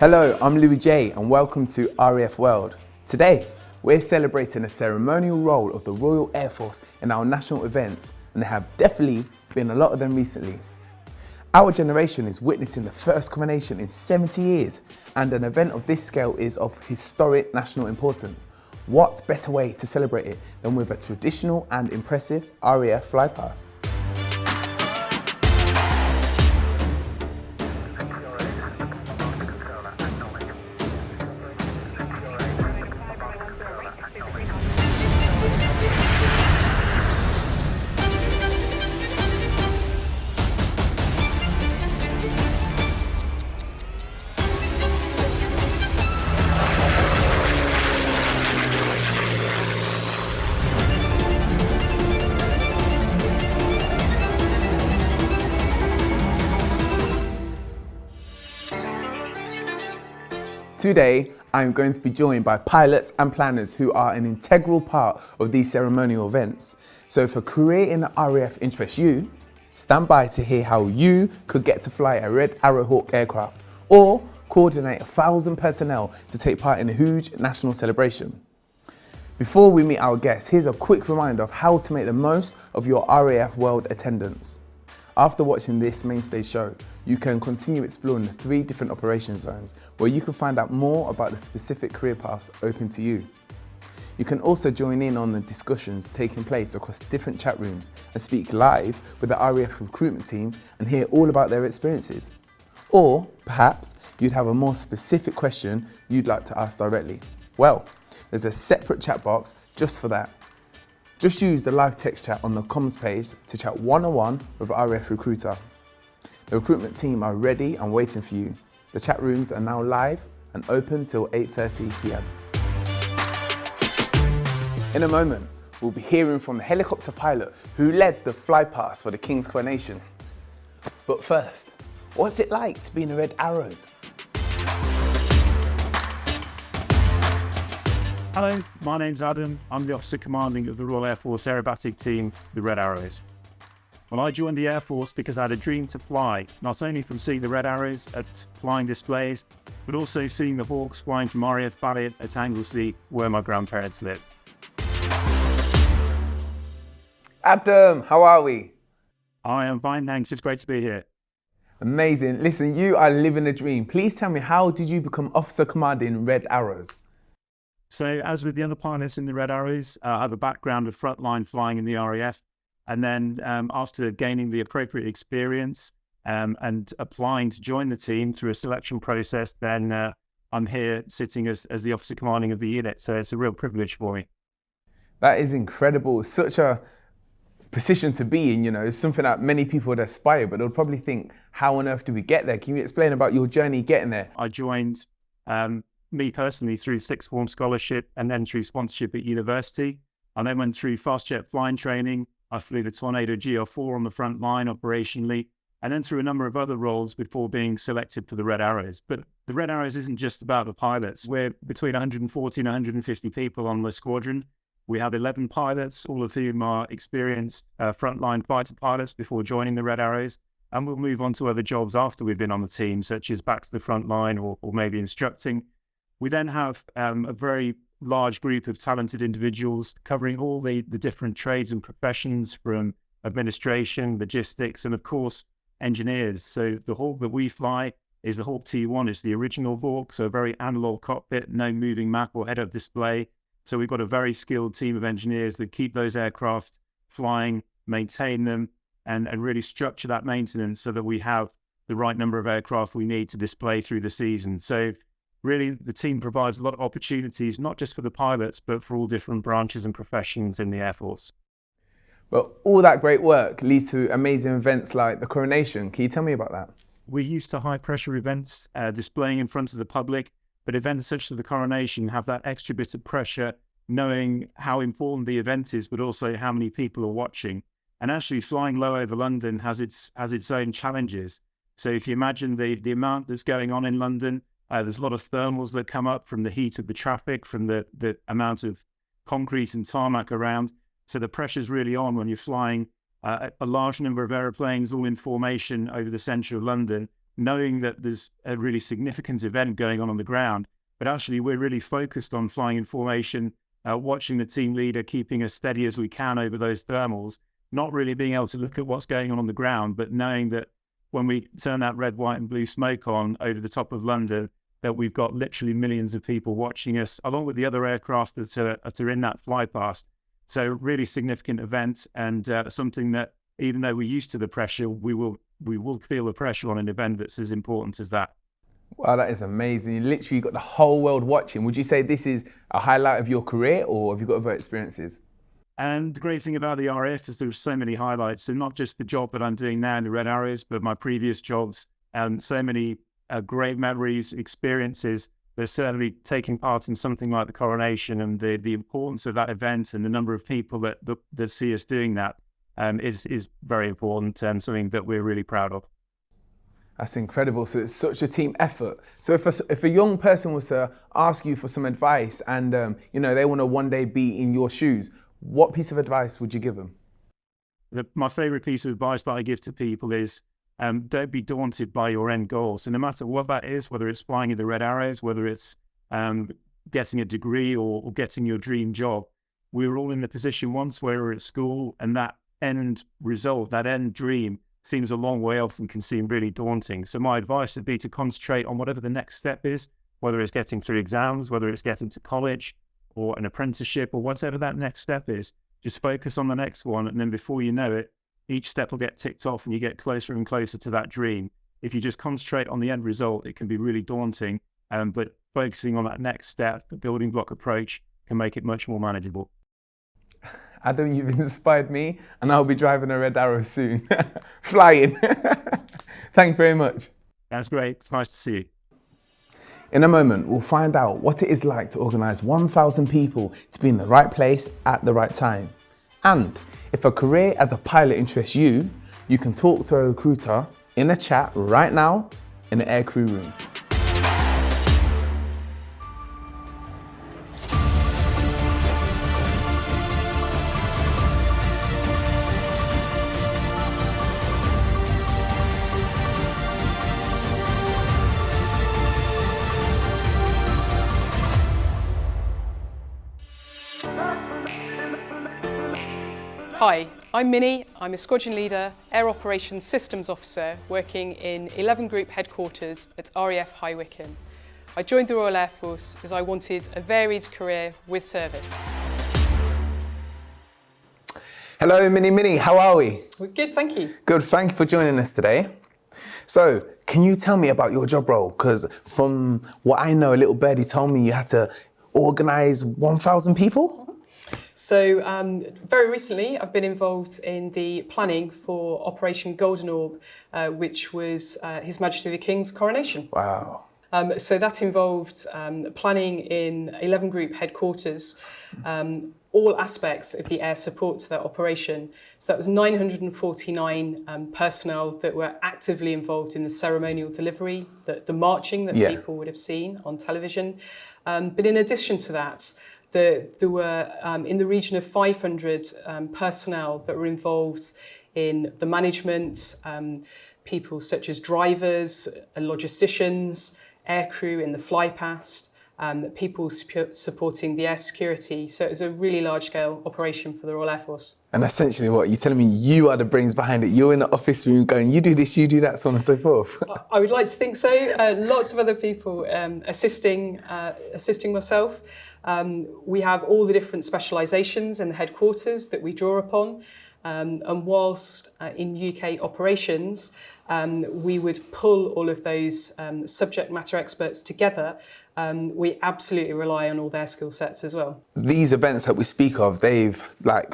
Hello, I'm Louis J and welcome to RAF World. Today, we're celebrating the ceremonial role of the Royal Air Force in our national events, and there have definitely been a lot of them recently. Our generation is witnessing the first coronation in 70 years, and an event of this scale is of historic national importance. What better way to celebrate it than with a traditional and impressive RAF flypast? Today, I'm going to be joined by pilots and planners who are an integral part of these ceremonial events. So for creating the RAF interests you, stand by to hear how you could get to fly a Red Arrow Hawk aircraft or coordinate 1,000 personnel to take part in a huge national celebration. Before we meet our guests, here's a quick reminder of how to make the most of your RAF World attendance. After watching this main stage show, you can continue exploring the 3 different operation zones where you can find out more about the specific career paths open to you. You can also join in on the discussions taking place across different chat rooms and speak live with the RAF recruitment team and hear all about their experiences. Or perhaps you'd have a more specific question you'd like to ask directly. Well, there's a separate chat box just for that. Just use the live text chat on the comms page to chat one-on-one with RAF Recruiter. The recruitment team are ready and waiting for you. The chat rooms are now live and open till 8:30 p.m. In a moment, we'll be hearing from the helicopter pilot who led the flypast for the King's Coronation. But first, what's it like to be in the Red Arrows? Hello, my name's Adam. I'm the Officer Commanding of the Royal Air Force Aerobatic Team, the Red Arrows. Well, I joined the Air Force because I had a dream to fly, not only from seeing the Red Arrows at flying displays, but also seeing the Hawks flying from RAF Balliet at Anglesey, where my grandparents lived. Adam, how are we? I am fine, thanks. It's great to be here. Amazing. Listen, you are living a dream. Please tell me, how did you become Officer Commanding Red Arrows? So, as with the other pilots in the Red Arrows, I have a background of frontline flying in the RAF. And then after gaining the appropriate experience and applying to join the team through a selection process, then I'm here sitting as the Officer Commanding of the unit. So it's a real privilege for me. That is incredible. Such a position to be in, it's something that many people would aspire, but they'll probably think, how on earth do we get there? Can you explain about your journey getting there? I joined, me personally, through sixth form scholarship and then through sponsorship at university. I then went through fast jet flying training. I flew the Tornado GR4 on the front line operationally, and then through a number of other roles before being selected for the Red Arrows. But the Red Arrows isn't just about the pilots. We're between 140 and 150 people on the squadron. We have 11 pilots, all of whom are experienced frontline fighter pilots before joining the Red Arrows. And we'll move on to other jobs after we've been on the team, such as back to the front line or maybe instructing. We then have a very large group of talented individuals covering all the different trades and professions, from administration, logistics, and of course, engineers. So the Hawk that we fly is the Hawk T1, is the original Hawk, so a very analog cockpit, no moving map or head-up display. So we've got a very skilled team of engineers that keep those aircraft flying, maintain them, and really structure that maintenance so that we have the right number of aircraft we need to display through the season. So really, the team provides a lot of opportunities, not just for the pilots, but for all different branches and professions in the Air Force. But all that great work leads to amazing events like the Coronation. Can you tell me about that? We're used to high pressure events displaying in front of the public, but events such as the Coronation have that extra bit of pressure, knowing how important the event is, but also how many people are watching. And actually flying low over London has its own challenges. So if you imagine the amount that's going on in London, there's a lot of thermals that come up from the heat of the traffic, from the amount of concrete and tarmac around. So the pressure's really on when you're flying a large number of aeroplanes all in formation over the centre of London. knowing that there's a really significant event going on the ground, but actually we're really focused on flying in formation, watching the team leader, keeping as steady as we can over those thermals, not really being able to look at what's going on the ground, but knowing that when we turn that red, white and blue smoke on over the top of London, that we've got literally millions of people watching us, along with the other aircraft that are in that fly past. So really significant event, and something that, even though we're used to the pressure, we will feel the pressure on an event that's as important as that. Wow, that is amazing. You literally got the whole world watching. Would you say this is a highlight of your career, or have you got other experiences? And the great thing about the RAF is there's so many highlights, and not just the job that I'm doing now in the Red Arrows, but my previous jobs, and so many great memories, experiences. But certainly taking part in something like the coronation and the importance of that event and the number of people that see us doing that is very important, and something that we're really proud of. That's incredible. So it's such a team effort. So if a young person was to ask you for some advice, and they want to one day be in your shoes, what piece of advice would you give them? My favorite piece of advice that I give to people is don't be daunted by your end goal. So no matter what that is, whether it's flying in the Red Arrows, whether it's getting a degree or getting your dream job, we were all in the position once where we were at school, and that end result, that end dream, seems a long way off and can seem really daunting. So my advice would be to concentrate on whatever the next step is, whether it's getting through exams, whether it's getting to college or an apprenticeship, or whatever that next step is. Just focus on the next one, and then before you know it, each step will get ticked off and you get closer and closer to that dream. If you just concentrate on the end result, it can be really daunting, but focusing on that next step, the building block approach, can make it much more manageable. Adam, you've inspired me, and I'll be driving a Red Arrow soon. Flying. Thank you very much. That's great. It's nice to see you. In a moment, we'll find out what it is like to organise 1,000 people to be in the right place at the right time. And if a career as a pilot interests you, you can talk to a recruiter in a chat right now in the aircrew room. Hi, I'm Minnie. I'm a Squadron Leader, Air Operations Systems Officer working in 11 Group Headquarters at RAF High Wycombe. I joined the Royal Air Force as I wanted a varied career with service. Hello, Minnie, how are we? We're good, thank you. Good, thank you for joining us today. So, can you tell me about your job role? Because from what I know, a little birdie told me you had to organise 1,000 people? So very recently I've been involved in the planning for Operation Golden Orb, which was His Majesty the King's Coronation. Wow. So that involved planning in 11 Group Headquarters, all aspects of the air support to that operation. So that was 949 personnel that were actively involved in the ceremonial delivery, the marching that people would have seen on television. But in addition to that, there were in the region of 500 personnel that were involved in the management, people such as drivers, logisticians, aircrew in the fly past, people supporting the air security. So it was a really large-scale operation for the Royal Air Force. And essentially what, you're telling me you are the brains behind it? You're in the office room going, you do this, you do that, so on and so forth? I would like to think so. Lots of other people assisting myself. We have all the different specialisations in the headquarters that we draw upon. And whilst in UK operations, we would pull all of those subject matter experts together, we absolutely rely on all their skill sets as well. These events that we speak of, they've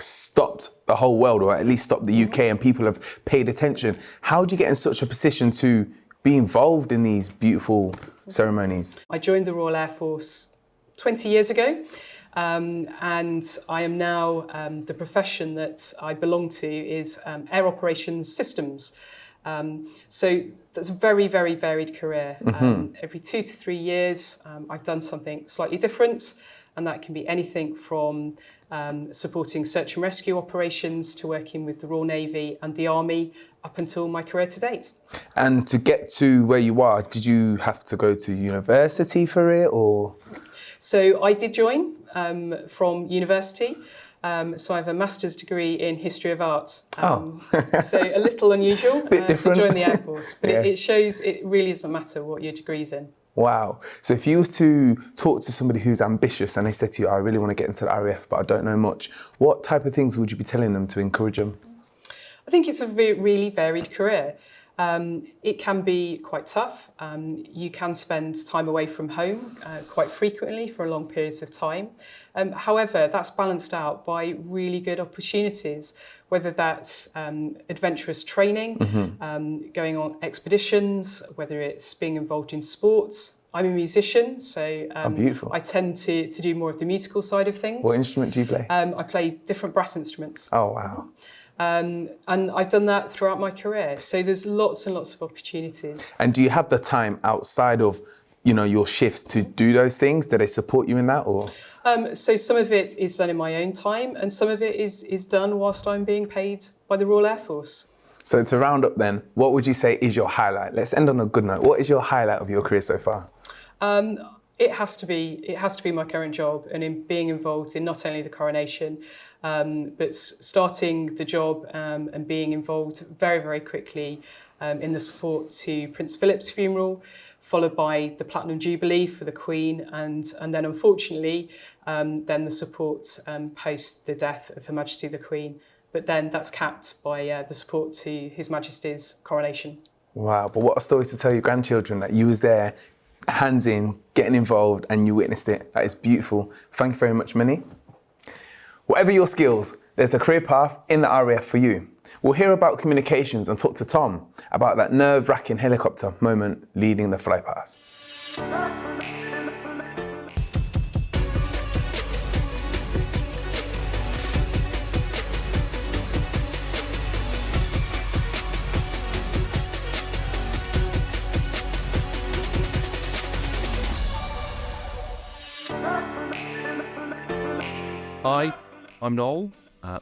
stopped the whole world, or at least stopped the UK, and people have paid attention. How do you get in such a position to be involved in these beautiful ceremonies? I joined the Royal Air Force 20 years ago. And I am now, the profession that I belong to is Air Operations Systems. So that's a very, very varied career. Every 2 to 3 years, I've done something slightly different, and that can be anything from supporting search and rescue operations to working with the Royal Navy and the Army up until my career to date. And to get to where you are, did you have to go to university for it, or? So I did join from university. So I have a master's degree in history of art. So a little unusual Bit different. to join the Air Force, but Yeah. it shows it really doesn't matter what your degree's in. Wow. So if you was to talk to somebody who's ambitious and they said to you, I really want to get into the RAF, but I don't know much, what type of things would you be telling them to encourage them? I think it's a really varied career. It can be quite tough. You can spend time away from home quite frequently for long periods of time. However, that's balanced out by really good opportunities, whether that's adventurous training, going on expeditions, whether it's being involved in sports. I'm a musician, so Beautiful. I tend to do more of the musical side of things. What instrument do you play? I play different brass instruments. Oh, wow. And I've done that throughout my career. So there's lots and lots of opportunities. And do you have the time outside of, your shifts to do those things? Do they support you in that, or? So some of it is done in my own time, and some of it is done whilst I'm being paid by the Royal Air Force. So to round up then, what would you say is your highlight? Let's end on a good note. What is your highlight of your career so far? It has to be my current job, and in being involved in not only the coronation, but starting the job and being involved very, very quickly in the support to Prince Philip's funeral, followed by the Platinum Jubilee for the Queen, and then unfortunately, then the support post the death of Her Majesty the Queen. But then that's capped by the support to His Majesty's coronation. Wow, but what a story to tell your grandchildren that you was there, hands in, getting involved, and you witnessed it. That is beautiful. Thank you very much, Minnie. Whatever your skills, there's a career path in the RAF for you. We'll hear about communications and talk to Tom about that nerve-wracking helicopter moment leading the flypast. Hi, I'm Noel.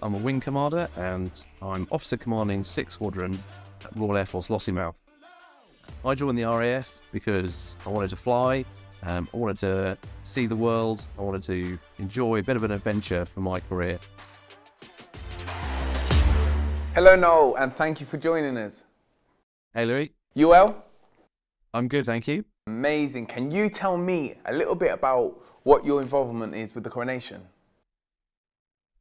I'm a wing commander and I'm officer commanding 6th Squadron at Royal Air Force Lossiemouth. I joined the RAF because I wanted to fly, I wanted to see the world, I wanted to enjoy a bit of an adventure for my career. Hello, Noel, and thank you for joining us. Hey Louis, You well? I'm good, thank you. Amazing. Can you tell me a little bit about what your involvement is with the coronation?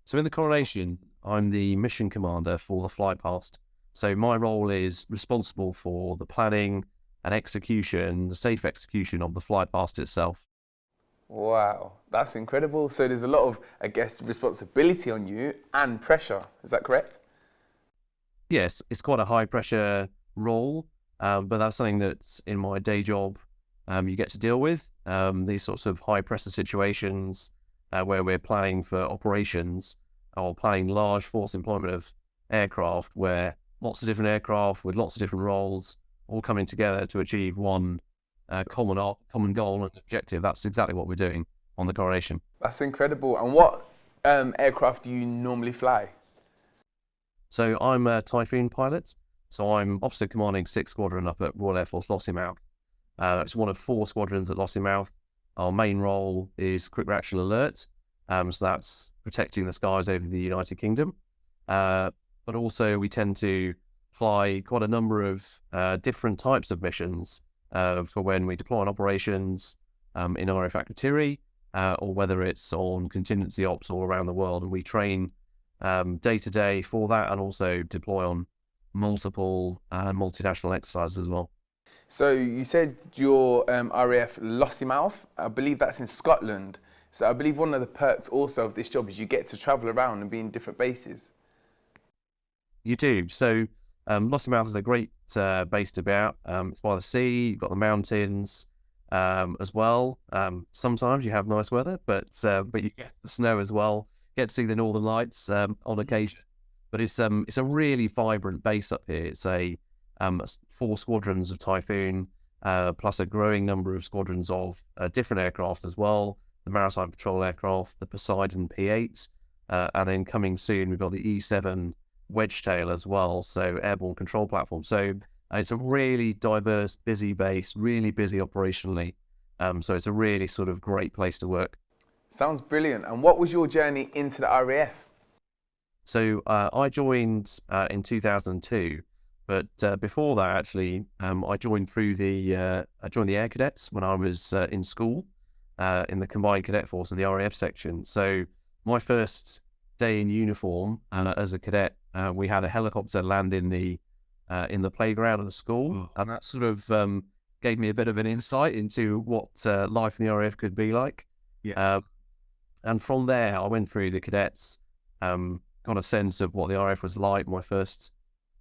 So in the coronation, I'm the mission commander for the flypast. So my role is responsible for the planning and execution, the safe execution of the flypast itself. Wow, that's incredible. So there's a lot of, I guess, responsibility on you and pressure. Is that correct? Yes, it's quite a high pressure role, but that's something that's in my day job you get to deal with. These sorts of high pressure situations where we're planning for operations or planning large force employment of aircraft where lots of different aircraft with lots of different roles all coming together to achieve one common goal and objective. That's exactly what we're doing on the coronation. That's incredible. And what aircraft do you normally fly? So I'm a Typhoon pilot. So I'm officer commanding 6th Squadron up at Royal Air Force Lossiemouth. It's one of 4 squadrons at Lossiemouth. Our main role is quick reaction alert. So that's protecting the skies over the United Kingdom. But also we tend to fly quite a number of different types of missions for when we deploy on operations in RAF Akatiri, or whether it's on contingency ops all around the world. And we train day to day for that and also deploy on multiple multinational exercises as well. So you said your RAF Lossiemouth. I believe that's in Scotland. So I believe one of the perks also of this job is you get to travel around and be in different bases. You do. So Lossiemouth is a great base to be at. It's by the sea, you've got the mountains as well. Sometimes you have nice weather, but you get the snow as well. Get to see the Northern Lights on occasion. But it's a really vibrant base up here. It's 4 squadrons of Typhoon, plus a growing number of squadrons of different aircraft as well. The Maritime Patrol aircraft, the Poseidon P8, and then coming soon we've got the E7 wedge-tail as well, so airborne control platform. So it's a really diverse, busy base, really busy operationally. So it's a really sort of great place to work. Sounds brilliant. And what was your journey into the RAF? So I joined in 2002, but before that, actually, I joined through I joined the Air Cadets when I was in school in the Combined Cadet Force in the RAF section. So my first day in uniform as a cadet, we had a helicopter land in the playground of the school, and that sort of gave me a bit of an insight into what life in the RAF could be like. Yeah. And from there, I went through the cadets, got a sense of what the RAF was like. My first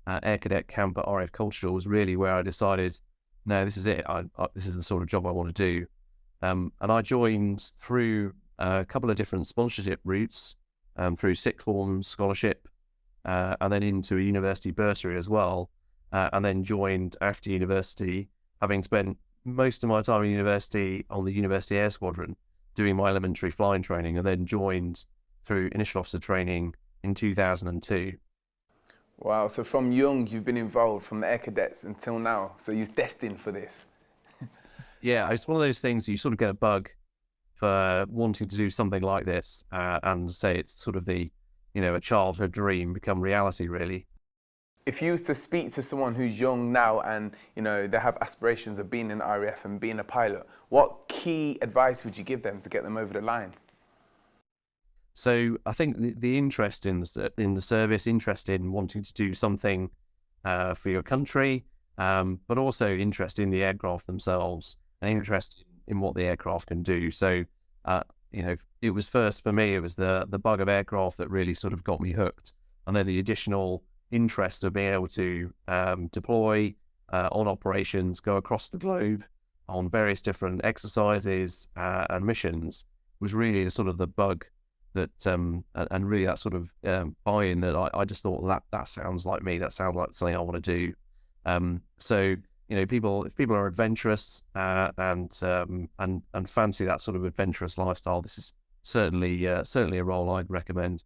air cadet camp at RAF Cultural was really where I decided, no, this is it. This is the sort of job I want to do. And I joined through a couple of different sponsorship routes, through sixth form scholarship, and then into a university bursary as well, and then joined after university, having spent most of my time in university on the University Air Squadron, doing my elementary flying training, and then joined through initial officer training in 2002. Wow, so from young you've been involved from the Air Cadets until now, so you're destined for this. Yeah, it's one of those things you sort of get a bug for wanting to do something like this, and say it's sort of a childhood dream become reality, really. If you was to speak to someone who's young now and, they have aspirations of being in the RAF and being a pilot, what key advice would you give them to get them over the line? So I think the interest in the service, interest in wanting to do something for your country, but also interest in the aircraft themselves and interest in what the aircraft can do. So, it was first for me, it was the bug of aircraft that really sort of got me hooked. And then the additional interest of being able to deploy on operations, go across the globe on various different exercises and missions was really the sort of the bug that, and really that sort of buy-in that I just thought that sounds like me, that sounds like something I want to do. So, if people are adventurous and fancy that sort of adventurous lifestyle, this is certainly a role I'd recommend.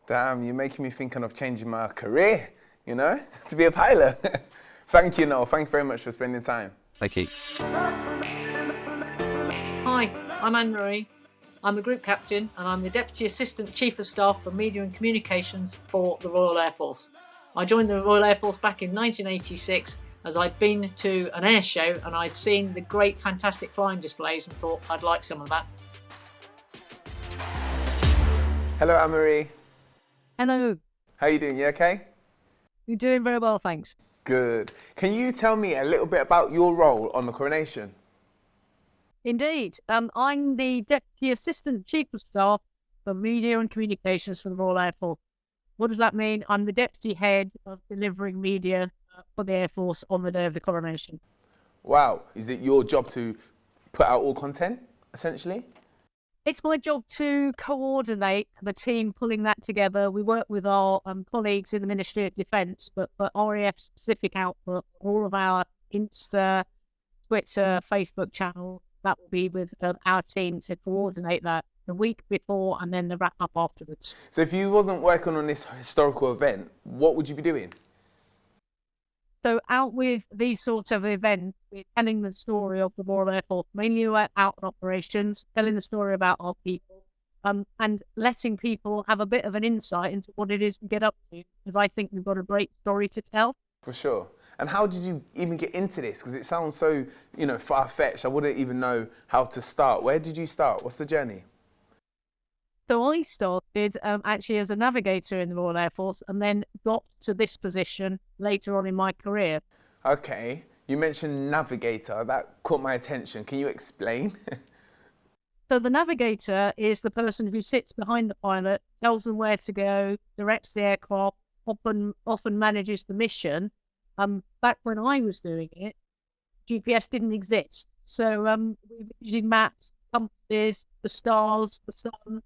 Damn, you're making me thinking of changing my career, to be a pilot. Thank you, Noel. Thank you very much for spending time. Thank you. Hi, I'm Anne-Marie. I'm a group captain and I'm the Deputy Assistant Chief of Staff for Media and Communications for the Royal Air Force. I joined the Royal Air Force back in 1986 as I'd been to an air show and I'd seen the great, fantastic flying displays and thought I'd like some of that. Hello, Anne-Marie. Hello. How are you doing? You okay? You're doing very well, thanks. Good. Can you tell me a little bit about your role on the Coronation? Indeed. I'm the Deputy Assistant Chief of Staff for Media and Communications for the Royal Air Force. What does that mean? I'm the Deputy Head of delivering media for the Air Force on the day of the Coronation. Wow. Is it your job to put out all content, essentially? It's my job to coordinate the team pulling that together. We work with our colleagues in the Ministry of Defence, but for RAF specific output, all of our Insta, Twitter, Facebook channels, that will be with our team to coordinate that the week before and then the wrap up afterwards. So if you wasn't working on this historical event, what would you be doing? So out with these sorts of events, we're telling the story of the Royal Air Force, mainly about out operations, telling the story about our people, and letting people have a bit of an insight into what it is we get up to, because I think we've got a great story to tell. For sure. And how did you even get into this? Because it sounds so, far-fetched. I wouldn't even know how to start. Where did you start? What's the journey? So I started actually as a navigator in the Royal Air Force and then got to this position later on in my career. Okay, you mentioned navigator. That caught my attention. Can you explain? So the navigator is the person who sits behind the pilot, tells them where to go, directs the aircraft, often manages the mission. Back when I was doing it, GPS didn't exist. So we were using maps, compasses, the stars, the sun,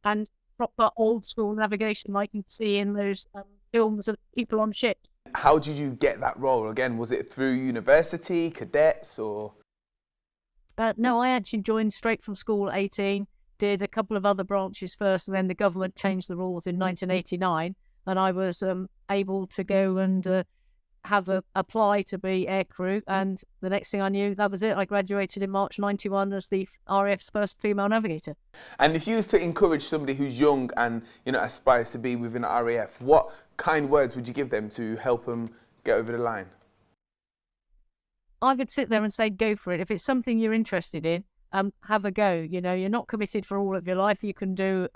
and proper old school navigation like you see in those films of people on ships. How did you get that role? Again, was it through university, cadets, or? No, I actually joined straight from school at 18, did a couple of other branches first, and then the government changed the rules in 1989. and I was able to go and apply to be aircrew, and the next thing I knew, that was it. I graduated in March '91 as the RAF's first female navigator. And if you was to encourage somebody who's young and aspires to be within the RAF, what kind words would you give them to help them get over the line? I would sit there and say, go for it. If it's something you're interested in, have a go. You're not committed for all of your life. You can do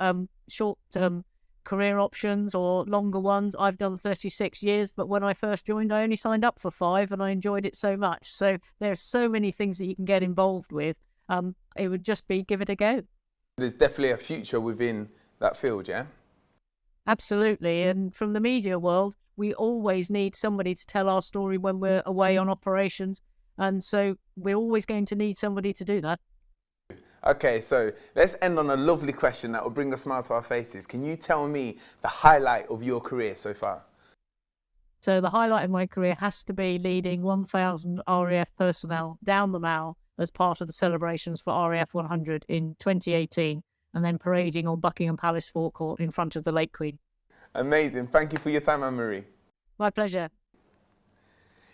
short-term career options or longer ones. I've done 36 years, but when I first joined, I only signed up for 5 and I enjoyed it so much. So there's so many things that you can get involved with. It would just be give it a go. There's definitely a future within that field, yeah? Absolutely. And from the media world, we always need somebody to tell our story when we're away on operations. And so we're always going to need somebody to do that. Okay, so let's end on a lovely question that will bring a smile to our faces. Can you tell me the highlight of your career so far? So the highlight of my career has to be leading 1,000 RAF personnel down the Mall as part of the celebrations for RAF 100 in 2018, and then parading on Buckingham Palace forecourt in front of the Lake Queen. Amazing. Thank you for your time, Anne-Marie. My pleasure.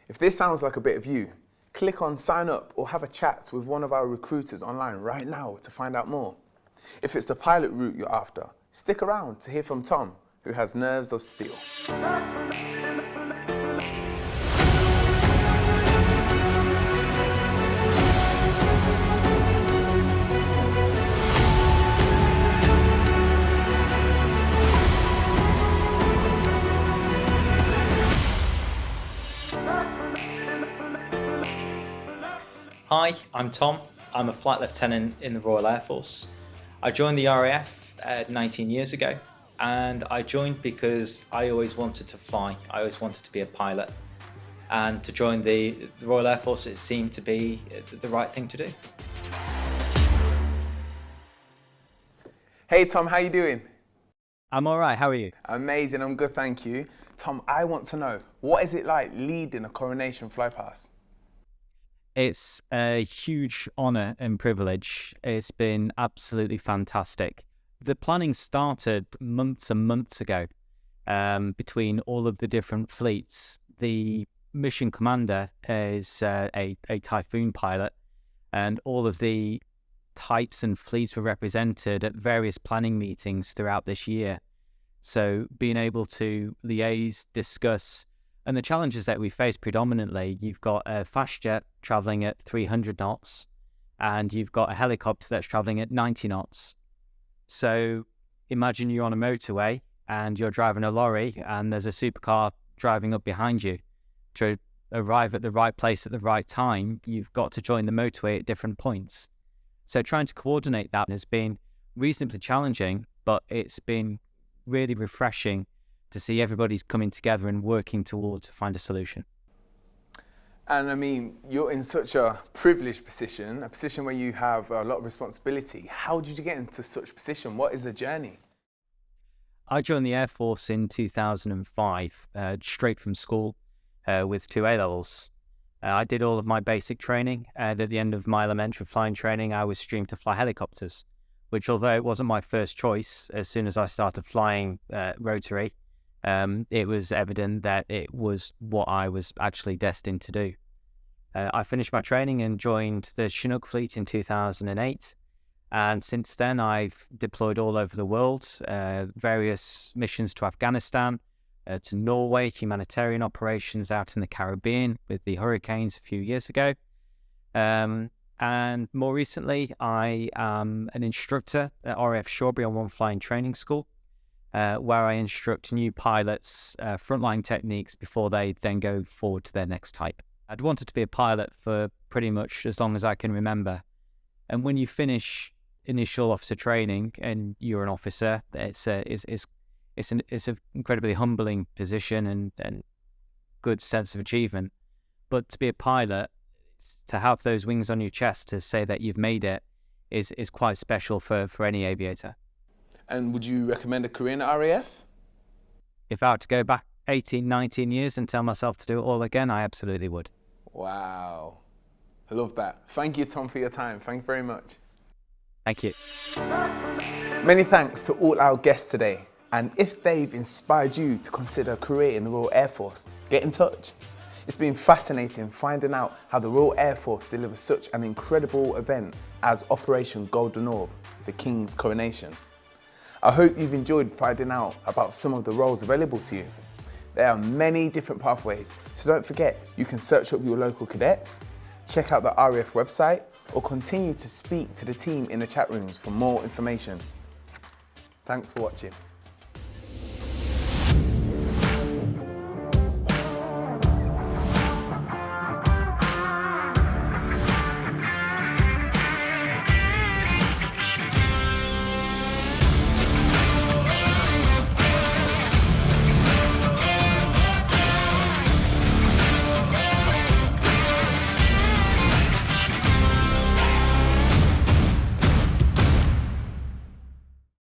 If this sounds like a bit of you, click on sign up or have a chat with one of our recruiters online right now to find out more. If it's the pilot route you're after, stick around to hear from Tom, who has nerves of steel. Hi, I'm Tom. I'm a flight lieutenant in the Royal Air Force. I joined the RAF 19 years ago, and I joined because I always wanted to fly. I always wanted to be a pilot. And to join the Royal Air Force, it seemed to be the right thing to do. Hey Tom, how you doing? I'm all right, how are you? Amazing, I'm good, thank you. Tom, I want to know, what is it like leading a coronation flypast? It's a huge honour and privilege. It's been absolutely fantastic. The planning started months and months ago between all of the different fleets. The mission commander is a Typhoon pilot, and all of the types and fleets were represented at various planning meetings throughout this year. So being able to liaise, discuss, and the challenges that we face predominantly, you've got a fast jet travelling at 300 knots, and you've got a helicopter that's travelling at 90 knots. So imagine you're on a motorway and you're driving a lorry and there's a supercar driving up behind you. To arrive at the right place at the right time, you've got to join the motorway at different points. So trying to coordinate that has been reasonably challenging, but it's been really refreshing to see everybody's coming together and working towards to find a solution. And I mean, you're in such a privileged position, a position where you have a lot of responsibility. How did you get into such a position? What is the journey? I joined the Air Force in 2005, straight from school with 2 A-levels. I did all of my basic training, and at the end of my elementary flying training, I was streamed to fly helicopters, which, although it wasn't my first choice, as soon as I started flying rotary, it was evident that it was what I was actually destined to do. I finished my training and joined the Chinook fleet in 2008. And since then, I've deployed all over the world, various missions to Afghanistan, to Norway, humanitarian operations out in the Caribbean with the hurricanes a few years ago. And more recently, I am an instructor at RAF Shawbury on One Flying Training School, where I instruct new pilots frontline techniques before they then go forward to their next type. I'd wanted to be a pilot for pretty much as long as I can remember. And when you finish initial officer training and you're an officer, it's an incredibly humbling position and good sense of achievement. But to be a pilot, to have those wings on your chest to say that you've made it is quite special for any aviator. And would you recommend a career in the RAF? If I had to go back 18, 19 years and tell myself to do it all again, I absolutely would. Wow. I love that. Thank you, Tom, for your time. Thank you very much. Thank you. Many thanks to all our guests today. And if they've inspired you to consider a career in the Royal Air Force, get in touch. It's been fascinating finding out how the Royal Air Force delivers such an incredible event as Operation Golden Orb, the King's Coronation. I hope you've enjoyed finding out about some of the roles available to you. There are many different pathways, so don't forget you can search up your local cadets, check out the RAF website, or continue to speak to the team in the chat rooms for more information. Thanks for watching.